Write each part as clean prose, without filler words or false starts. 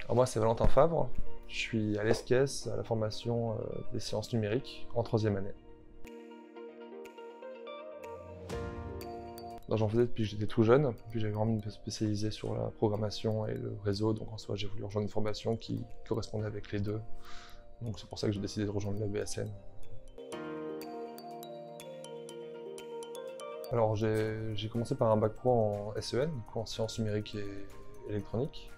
Alors moi, c'est Valentin Favre. Je suis à l'ESCES, à la formation des sciences numériques, en 3e année. J'en faisais depuis que j'étais tout jeune, puis j'avais envie de me spécialiser sur la programmation et le réseau, donc en soi j'ai voulu rejoindre une formation qui correspondait avec les deux. Donc c'est pour ça que j'ai décidé de rejoindre la BSN. Alors j'ai commencé par un bac pro en SEN, en sciences numériques et électroniques.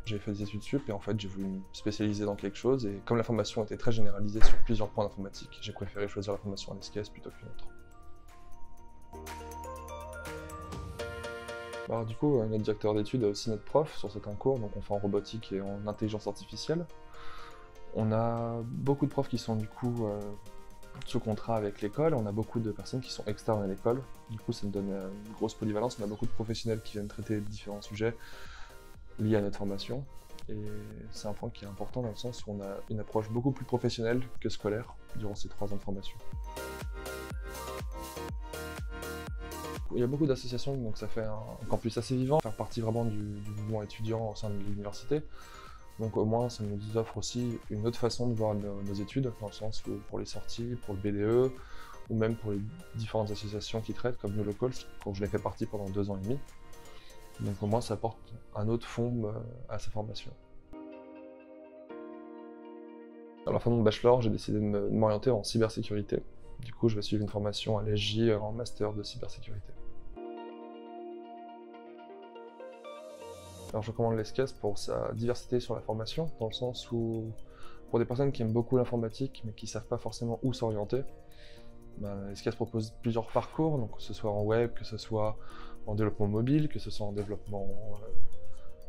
J'ai fait des études sup et en fait j'ai voulu me spécialiser dans quelque chose et comme la formation était très généralisée sur plusieurs points d'informatique, j'ai préféré choisir la formation à l'ESCES plutôt qu'une autre. Alors du coup, notre directeur d'études a aussi notre prof sur certains cours, donc on fait en robotique et en intelligence artificielle. On a beaucoup de profs qui sont du coup sous contrat avec l'école, on a beaucoup de personnes qui sont externes à l'école, du coup ça nous donne une grosse polyvalence, on a beaucoup de professionnels qui viennent traiter différents sujets liés à notre formation, et c'est un point qui est important dans le sens où on a une approche beaucoup plus professionnelle que scolaire durant ces 3 ans de formation. Il y a beaucoup d'associations, donc ça fait un campus assez vivant, faire partie vraiment du mouvement étudiant au sein de l'université. Donc au moins ça nous offre aussi une autre façon de voir nos études, dans le sens où pour les sorties, pour le BDE, ou même pour les différentes associations qui traitent, comme New Locals, dont je l'ai fait partie pendant 2 ans et demi. Donc au moins ça apporte un autre fond à sa formation. À la fin de mon bachelor, j'ai décidé de m'orienter en cybersécurité. Du coup, je vais suivre une formation à l'ESJ en master de cybersécurité. Alors je recommande l'ESCES pour sa diversité sur la formation, dans le sens où pour des personnes qui aiment beaucoup l'informatique mais qui ne savent pas forcément où s'orienter, l'ESCES propose plusieurs parcours, donc que ce soit en web, que ce soit en développement mobile, que ce soit en développement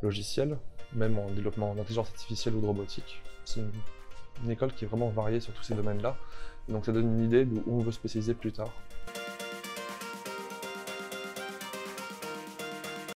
logiciel, même en développement d'intelligence artificielle ou de robotique. C'est une école qui est vraiment variée sur tous ces domaines-là, donc ça donne une idée d'où on veut se spécialiser plus tard.